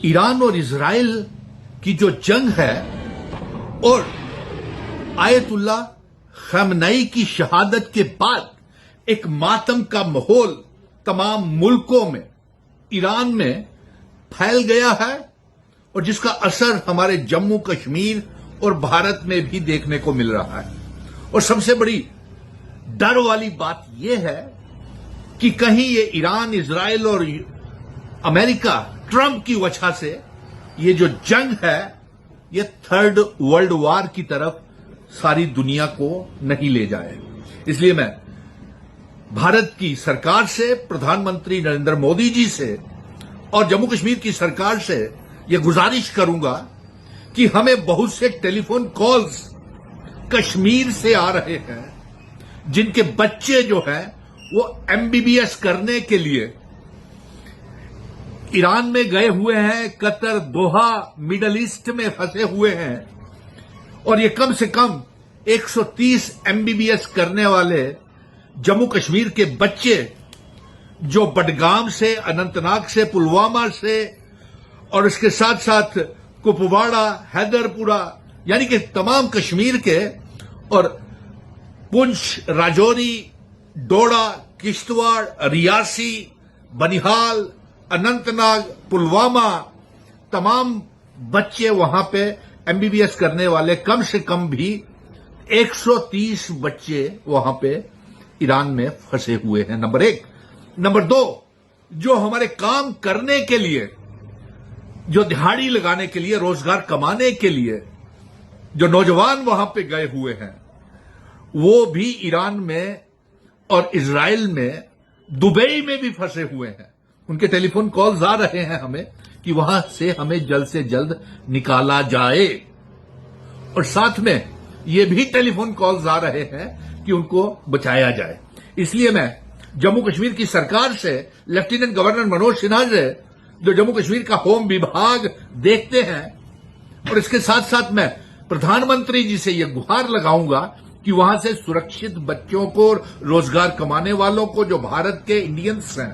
Iran और Israel की जो जंग है और आयतुल्ला खamenei की शहादत के बाद एक मातम का माहौल तमाम मुल्कों में, ईरान में फैल गया है और जिसका असर हमारे जम्मू कश्मीर और भारत में भी देखने को मिल रहा है। और सबसे बड़ी डर वाली बात यह है कि कहीं ये ईरान, इजराइल और अमेरिका, ट्रंप की वजह से ये जो जंग है ये थर्ड वर्ल्ड वॉर की तरफ सारी दुनिया को नहीं ले जाए। इसलिए मैं भारत की सरकार से, प्रधानमंत्री नरेंद्र मोदी जी से और जम्मू कश्मीर की सरकार से यह गुजारिश करूंगा कि हमें बहुत से टेलीफोन कॉल्स कश्मीर से आ रहे हैं जिनके बच्चे जो हैं वो एमबीबीएस करने के लिए ईरान में गए हुए हैं, कतर, दोहा, मिडल ईस्ट में फंसे हुए हैं और ये कम से कम 130 एमबीबीएस करने वाले जम्मू कश्मीर के बच्चे जो बडगाम से, अनंतनाग से, पुलवामा से और इसके साथ साथ कुपवाड़ा, हैदरपुरा यानी कि तमाम कश्मीर के और पुंछ, राजौरी, डोडा, किश्तवाड़, रियासी, बनिहाल, अनंतनाग, पुलवामा, तमाम बच्चे वहां पे एमबीबीएस करने वाले कम से कम भी 130 बच्चे वहां पे ईरान में फंसे हुए हैं। नंबर एक। नंबर दो, जो हमारे काम करने के लिए, जो दिहाड़ी लगाने के लिए, रोजगार कमाने के लिए जो नौजवान वहां पे गए हुए हैं वो भी ईरान में और इजराइल में, दुबई में भी फंसे हुए हैं। उनके टेलीफोन कॉल्स आ रहे हैं हमें कि वहां से हमें जल्द से जल्द निकाला जाए और साथ में ये भी टेलीफोन कॉल्स आ रहे हैं कि उनको बचाया जाए। इसलिए मैं जम्मू कश्मीर की सरकार से, लेफ्टिनेंट गवर्नर मनोज सिन्हा से, जो जम्मू कश्मीर का होम विभाग देखते हैं, और इसके साथ साथ मैं प्रधानमंत्री जी से यह गुहार लगाऊंगा कि वहां से सुरक्षित बच्चों को, रोजगार कमाने वालों को, जो भारत के इंडियंस हैं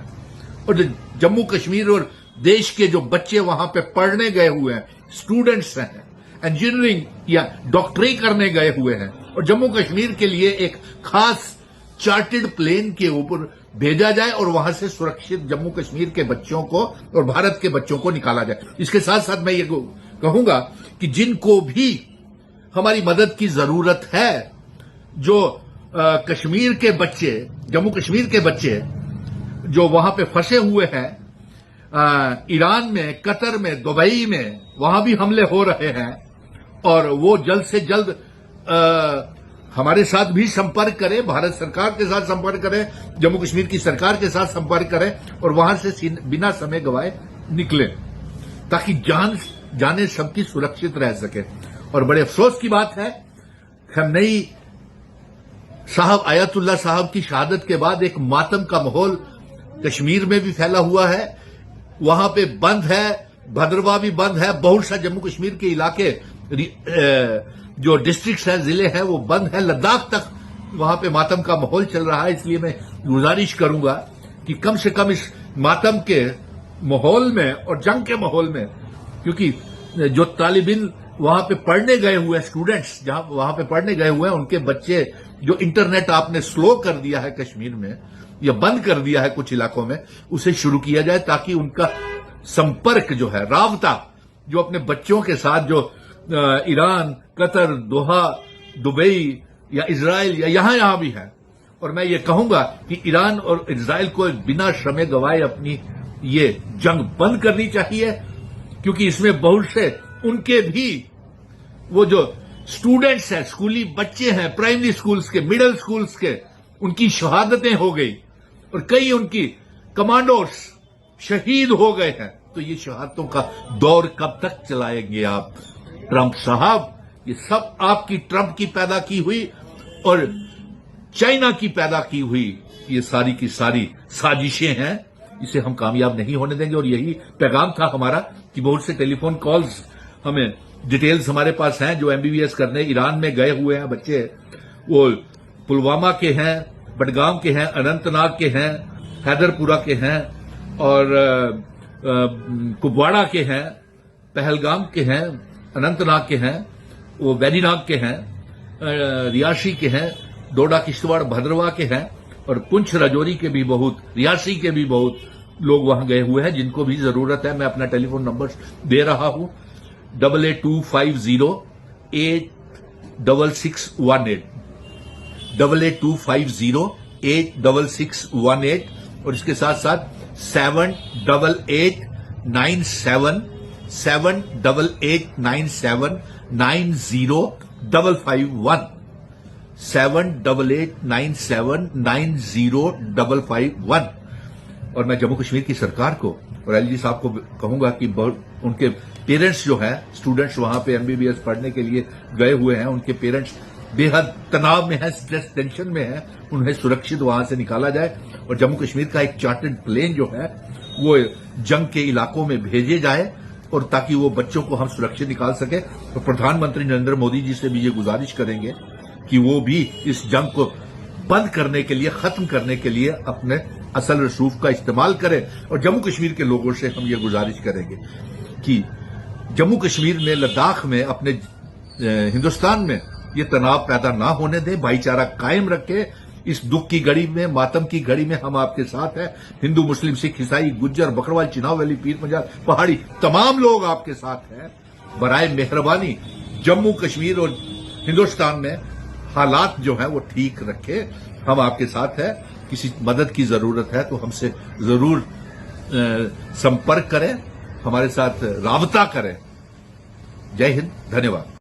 और जो जम्मू कश्मीर और देश के जो बच्चे वहां पे पढ़ने गए हुए हैं, स्टूडेंट्स हैं, इंजीनियरिंग या डॉक्टरी करने गए हुए हैं और जम्मू कश्मीर के लिए एक खास चार्टर्ड प्लेन के ऊपर भेजा जाए और वहां से सुरक्षित जम्मू कश्मीर के बच्चों को और भारत के बच्चों को निकाला जाए। इसके साथ साथ मैं ये कहूंगा कि जिनको भी हमारी मदद की जरूरत है, जो कश्मीर के बच्चे, जम्मू कश्मीर के बच्चे जो वहां पे फंसे हुए हैं, ईरान में, कतर में, दुबई में, वहां भी हमले हो रहे हैं और वो जल्द से जल्द हमारे साथ भी संपर्क करें, भारत सरकार के साथ संपर्क करें, जम्मू कश्मीर की सरकार के साथ संपर्क करें और वहां से बिना समय गवाए निकले ताकि जाने सबकी सुरक्षित रह सके। और बड़े अफसोस की बात है, खamenei साहब, आयतुल्ला साहब की शहादत के बाद एक मातम का माहौल कश्मीर में भी फैला हुआ है। वहां पे बंद है, भद्रवाह भी बंद है, बहुत सा जम्मू कश्मीर के इलाके, जो डिस्ट्रिक्ट्स हैं, जिले हैं, वो बंद है। लद्दाख तक वहां पे मातम का माहौल चल रहा है। इसलिए मैं गुजारिश करूंगा कि कम से कम इस मातम के माहौल में और जंग के माहौल में, क्योंकि जो तालिबिन वहां पे पढ़ने गए हुए हैं, स्टूडेंट्स जहां वहां पे पढ़ने गए हुए हैं, उनके बच्चे, जो इंटरनेट आपने स्लो कर दिया है कश्मीर में या बंद कर दिया है कुछ इलाकों में, उसे शुरू किया जाए ताकि उनका संपर्क जो है, राबता जो अपने बच्चों के साथ, जो ईरान, कतर, दोहा, दुबई या इजराइल या यहां भी है। और मैं ये कहूंगा कि ईरान और इजराइल को बिना समय गवाए अपनी ये जंग बंद करनी चाहिए, क्योंकि इसमें बहुत से उनके भी वो जो स्टूडेंट्स हैं, स्कूली बच्चे हैं, प्राइमरी स्कूल्स के, मिडिल स्कूल्स के, उनकी शहादतें हो गई और कई उनकी कमांडोस शहीद हो गए हैं। तो ये शहादतों का दौर कब तक चलाएंगे आप, ट्रंप साहब? ये सब आपकी, ट्रंप की पैदा की हुई और चाइना की पैदा की हुई ये सारी की सारी साजिशें हैं। इसे हम कामयाब नहीं होने देंगे। और यही पैगाम था हमारा कि बहुत से टेलीफोन कॉल्स, हमें डिटेल्स हमारे पास हैं, जो एमबीबीएस करने ईरान में गए हुए हैं बच्चे, वो पुलवामा के हैं, बडगाम के हैं, अनंतनाग के हैं, हैदरपुरा के हैं और कुपवाड़ा के हैं पहलगाम के हैं, अनंतनाग के हैं, वो वैरीनाग के हैं, रियासी के हैं, डोडा किश्तवाड़ भद्रवा के हैं और पुंछ राजौरी के भी बहुत, रियासी के भी बहुत लोग वहां गए हुए हैं जिनको भी जरूरत है। मैं अपना टेलीफोन नंबर दे रहा हूं 8825086618 8825086618 और इसके साथ साथ 78897905551 78897905551। और मैं जम्मू कश्मीर की सरकार को और एलजी साहब को कहूंगा कि उनके पेरेंट्स जो हैं, स्टूडेंट्स वहां पे एमबीबीएस पढ़ने के लिए गए हुए हैं, उनके पेरेंट्स बेहद तनाव में है, स्ट्रेस टेंशन में है, उन्हें सुरक्षित वहां से निकाला जाए और जम्मू कश्मीर का एक चार्टर्ड प्लेन जो है वो जंग के इलाकों में भेजे जाए और ताकि वो बच्चों को हम सुरक्षित निकाल सके। तो प्रधानमंत्री नरेंद्र मोदी जी से भी ये गुजारिश करेंगे कि वो भी इस जंग को बंद करने के लिए, खत्म करने के लिए अपने असल रसूख का इस्तेमाल करें। और जम्मू कश्मीर के लोगों से हम ये गुजारिश करेंगे कि जम्मू कश्मीर में, लद्दाख में, अपने हिंदुस्तान में ये तनाव पैदा ना होने दें, भाईचारा कायम रखें। इस दुख की घड़ी में, मातम की घड़ी में हम आपके साथ हैं। हिंदू, मुस्लिम, सिख, ईसाई, गुज्जर, बकरवाल, चिनाव वैली, पीर पंजाल, पहाड़ी, तमाम लोग आपके साथ हैं। बराए मेहरबानी जम्मू कश्मीर और हिंदुस्तान में हालात जो है वो ठीक रखे। हम आपके साथ हैं। किसी मदद की जरूरत है तो हमसे जरूर संपर्क करें, हमारे साथ राबता करें। जय हिंद, धन्यवाद।